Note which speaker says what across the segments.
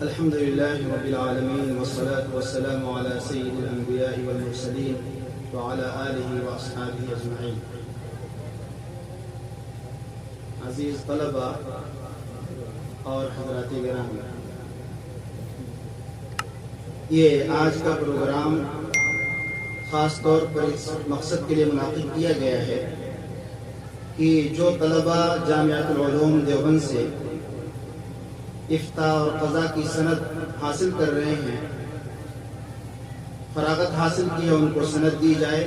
Speaker 1: الحمد لله رب العالمين والصلاة والسلام على سيد الأنبياء والمرسلين وعلى آله وأصحابه أجمعين. عزیز طلبہ اور حضرات گرامی، یہ آج کا پروگرام خاص طور پر اس مقصد کے لیے منعقد کیا گیا ہے کہ جو طلبہ جامعۃ العلوم دیوبند سے افتاء اور قضاء کی سند حاصل کر رہے ہیں، فراغت حاصل کی ہے، ان کو سند دی جائے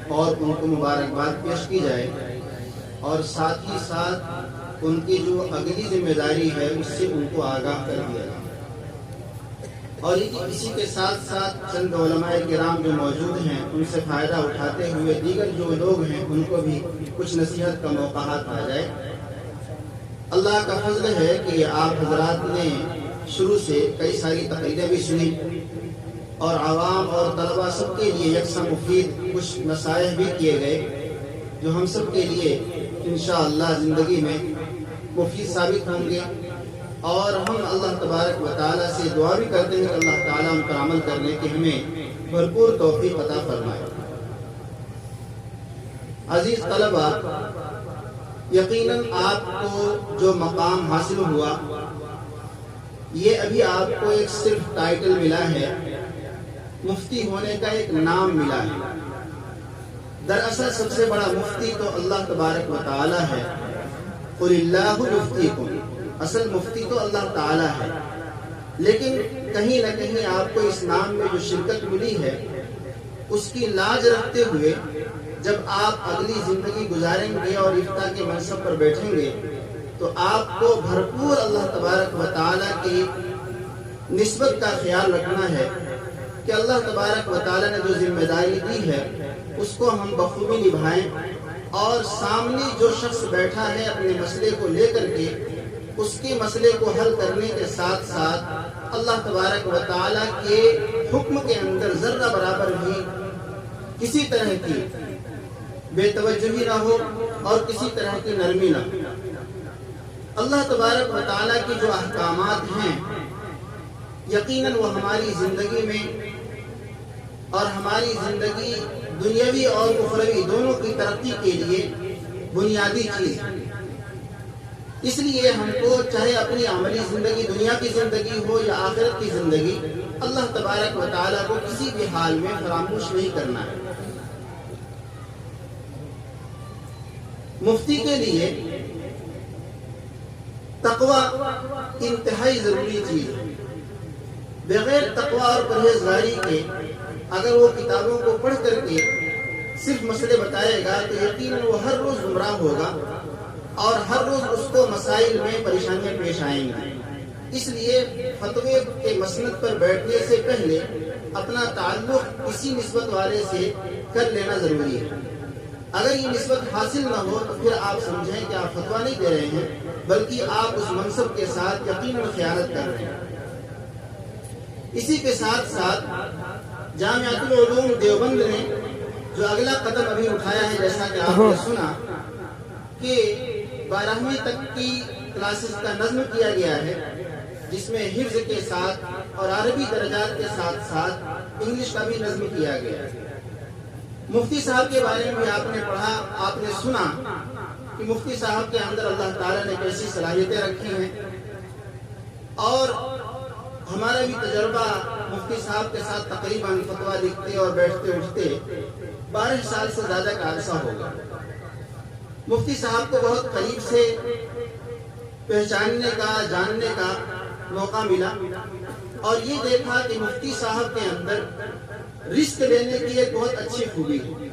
Speaker 1: اور ان کو مبارکباد پیش کی جائے، اور ساتھ ہی ساتھ ان کی جو اگلی ذمہ داری ہے اس سے ان کو آگاہ کر دیا جائے. اور اسی کے ساتھ ساتھ چند علماء کرام جو موجود ہیں ان سے فائدہ اٹھاتے ہوئے دیگر جو لوگ ہیں ان کو بھی کچھ نصیحت کا موقع آ جائے. اللہ کا فضل ہے کہ آپ حضرات نے شروع سے کئی ساری تقریریں بھی سنی اور عوام اور طلبہ سب کے لیے یکساں مفید کچھ نصائح بھی کیے گئے جو ہم سب کے لیے انشاءاللہ زندگی میں مفید ثابت ہوں گے. اور ہم اللہ تبارک و تعالیٰ سے دعا بھی کرتے ہیں کہ اللہ تعالیٰ ان پر عمل کرنے کی ہمیں بھرپور توفیق عطا فرمائے. عزیز طلبہ، یقیناً آپ کو جو مقام حاصل ہوا یہ ابھی آپ کو ایک صرف ٹائٹل ملا ہے، مفتی ہونے کا ایک نام ملا ہے. دراصل سب سے بڑا مفتی تو اللہ تبارک و تعالی ہے. قل اللہ یفتیکم، اصل مفتی تو اللہ تعالی ہے. لیکن کہیں نہ کہیں آپ کو اس نام میں جو شرکت ملی ہے اس کی لاج رکھتے ہوئے جب آپ اگلی زندگی گزاریں گے اور افتاء کے منصب پر بیٹھیں گے تو آپ کو بھرپور اللہ تبارک و تعالی کی نسبت کا خیال رکھنا ہے کہ اللہ تبارک و تعالی نے جو ذمہ داری دی ہے اس کو ہم بخوبی نبھائیں، اور سامنے جو شخص بیٹھا ہے اپنے مسئلے کو لے کر کے اس کے مسئلے کو حل کرنے کے ساتھ ساتھ اللہ تبارک و تعالی کے حکم کے اندر ذرہ برابر بھی کسی طرح کی بے توجہی نہ ہو اور کسی طرح کی نرمی نہ ہو. اللہ تبارک و تعالیٰ کی جو احکامات ہیں یقیناً وہ ہماری زندگی میں اور ہماری زندگی دنیاوی اور اخروی دونوں کی ترقی کے لیے بنیادی چیز ہے. اس لیے ہم کو چاہے اپنی عملی زندگی دنیا کی زندگی ہو یا آخرت کی زندگی، اللہ تبارک و تعالیٰ کو کسی بھی حال میں فراموش نہیں کرنا ہے. مفتی کے لیے تقوی انتہائی ضروری چیز ہے. بغیر تقوی اور پرہیزگاری کے اگر وہ کتابوں کو پڑھ کر کے صرف مسئلے بتائے گا تو یقیناً وہ ہر روز گمراہ ہوگا اور ہر روز اس کو مسائل میں پریشانیاں پیش آئیں گی. اس لیے فتوے کے مسند پر بیٹھنے سے پہلے اپنا تعلق کسی نسبت والے سے کر لینا ضروری ہے. اگر یہ نسبت حاصل نہ ہو تو پھر آپ سمجھیں کہ آپ فتویٰ نہیں دے رہے ہیں بلکہ آپ اس منصب کے ساتھ یقیناً خیانت کر رہے ہیں. اسی کے ساتھ ساتھ جامعۃ العلوم دیوبند نے جو اگلا قدم ابھی اٹھایا ہے، جیسا کہ آپ نے سنا کہ 12ویں تک کی کلاسز کا نظم کیا گیا ہے جس میں حفظ کے ساتھ اور عربی درجات کے ساتھ ساتھ انگلش کا بھی نظم کیا گیا ہے. مفتی صاحب کے بارے میں آپ نے پڑھا، آپ نے سنا کہ مفتی صاحب کے اندر اللہ تعالیٰ نے کیسی صلاحیتیں رکھی ہیں. اور ہمارا بھی تجربہ مفتی صاحب کے ساتھ تقریباً فتویٰ لکھتے اور بیٹھتے اٹھتے 12 سال سے زیادہ کا عرصہ ہوگا. مفتی صاحب کو بہت قریب سے پہچاننے کا، جاننے کا موقع ملا اور یہ دیکھا کہ مفتی صاحب کے اندر رزق لینے کی ایک بہت اچھی خوبی ہے.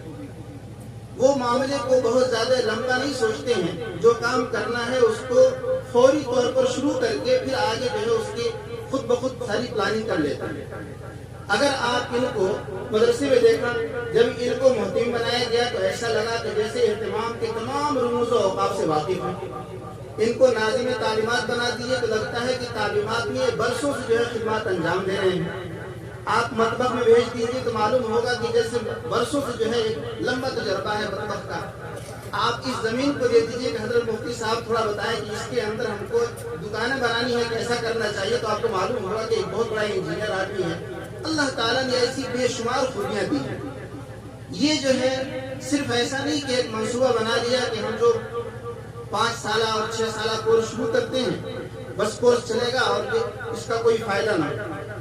Speaker 1: وہ معاملے کو بہت زیادہ لمبا نہیں سوچتے ہیں، جو کام کرنا ہے اس کو فوری طور پر شروع کر کے پھر آگے جو ہے اس کی خود بخود ساری پلاننگ کر لیتے ہیں. اگر آپ ان کو مدرسے میں دیکھا، جب ان کو محتم بنایا گیا تو ایسا لگا کہ جیسے اہتمام کے تمام رموز و اوقاف سے واقف ہیں. ان کو ناظم تعلیمات بنا دیے تو لگتا ہے کہ تعلیمات میں برسوں سے جو ہے خدمات انجام دے رہے ہیں. آپ مطبخ میں بھیج دیجیے تو معلوم ہوگا کہ جیسے برسوں سے جو ہے ایک لمبا تجربہ ہے مطبخ کا. آپ اس زمین کو دے دیجیے کہ حضرت مفتی صاحب تھوڑا بتائیں کہ اس کے اندر ہم کو دکانیں بنانی ہے، کیسا کرنا چاہیے، تو آپ کو معلوم ہوگا کہ ایک بہت بڑا انجینئر آدمی ہے۔ اللہ تعالیٰ نے ایسی بے شمار خوبیاں دی ہیں۔ یہ جو ہے صرف ایسا نہیں کہ ایک منصوبہ بنا لیا کہ ہم جو 5 سالہ اور 6 سالہ کورس شروع کرتے ہیں بس کورس چلے گا اور اس کا کوئی فائدہ نہ،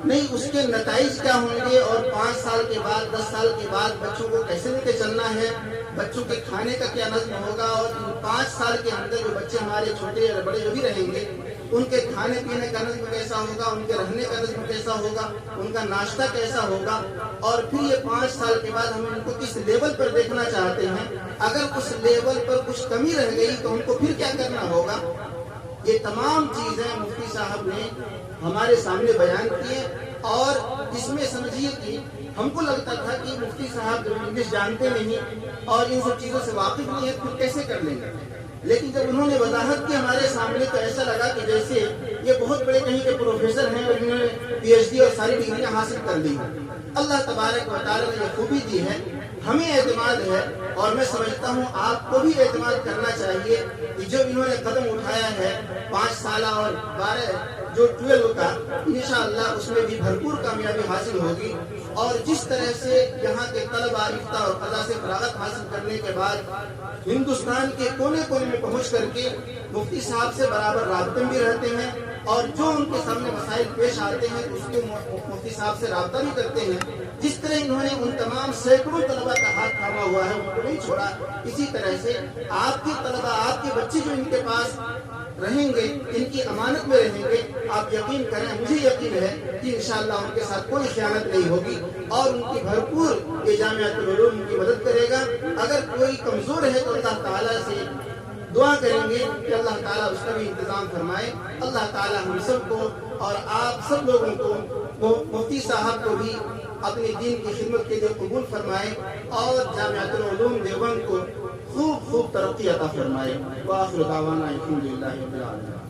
Speaker 1: نہیں، اس کے نتائج کیا ہوں گے، اور 5 سال کے بعد 10 سال کے بعد بچوں کو کیسے لے کے چلنا ہے، بچوں کے کھانے کا کیا نظم ہوگا، اور 5 سال کے اندر جو بچے ہمارے چھوٹے یا بڑے جو بھی رہیں گے ان کے کھانے پینے کا نظم کیسا ہوگا، ان کے رہنے کا نظم کیسا ہوگا، ان کا ناشتہ کیسا ہوگا، اور پھر یہ 5 سال کے بعد ہم ان کو کس لیول پر دیکھنا چاہتے ہیں، اگر اس لیول پر کچھ کمی رہ گئی تو ان کو پھر کیا کرنا ہوگا۔ یہ تمام چیزیں مفتی صاحب نے ہمارے سامنے بیان کیے، اور اس میں سمجھیے کہ ہم کو لگتا تھا کہ مفتی صاحب انگلش جانتے نہیں اور ان سب چیزوں سے واقف نہیں ہے، پھر کیسے کر لیں گے، لیکن جب انہوں نے وضاحت کی ہمارے سامنے تو ایسا لگا کہ جیسے یہ بہت بڑے کہیں کے پروفیسر ہیں اور انہوں نے پی ایچ ڈی اور ساری ڈگریاں حاصل کر لی ہیں۔ اللہ تبارک و تعالیٰ نے یہ خوبی دی ہے، ہمیں اعتماد ہے، اور میں سمجھتا ہوں آپ کو بھی اعتماد کرنا چاہیے کہ جو انہوں نے قدم اٹھایا ہے 5 سالہ اور 12 جو 12 کا، انشاءاللہ اس میں بھی بھرپور کامیابی حاصل ہوگی، اور جس طرح سے یہاں کے طلبہ افطار اور قضا سے فراغت حاصل کرنے کے بعد ہندوستان کے کونے کونے میں پہنچ کر کے مفتی صاحب سے برابر رابطے میں رہتے ہیں، اور جو ان کے سامنے مسائل پیش آتے ہیں اس کو مفتی صاحب سے رابطہ بھی کرتے ہیں، جس طرح انہوں نے ان تمام سینکڑوں طلبہ کا ہاتھ تھاما ہوا ہے، ان کو نہیں چھوڑا، اسی طرح سے آپ کے طلبہ، آپ کے بچے جو ان کے پاس رہیں گے، ان کی امانت میں رہیں گے، آپ یقین کریں، مجھے یقین ہے کہ انشاءاللہ ان کے ساتھ کوئی خیانت نہیں ہوگی، اور ان کی بھرپور یہ جامعۃ العلوم ان کی مدد کرے گا۔ اگر کوئی کمزور ہے تو اللہ تعالیٰ سے دعا کریں گے کہ اللہ تعالیٰ اس کا بھی انتظام فرمائے۔ اللہ تعالیٰ ہم سب کو اور آپ سب لوگوں کو، مفتی صاحب کو بھی اپنے دین کی خدمت کے لیے قبول فرمائے، اور جامعۃ العلوم دیوبند کو خوب خوب ترقی عطا فرمائے۔ وآخر دعوانا الحمدللہ رب العالمین۔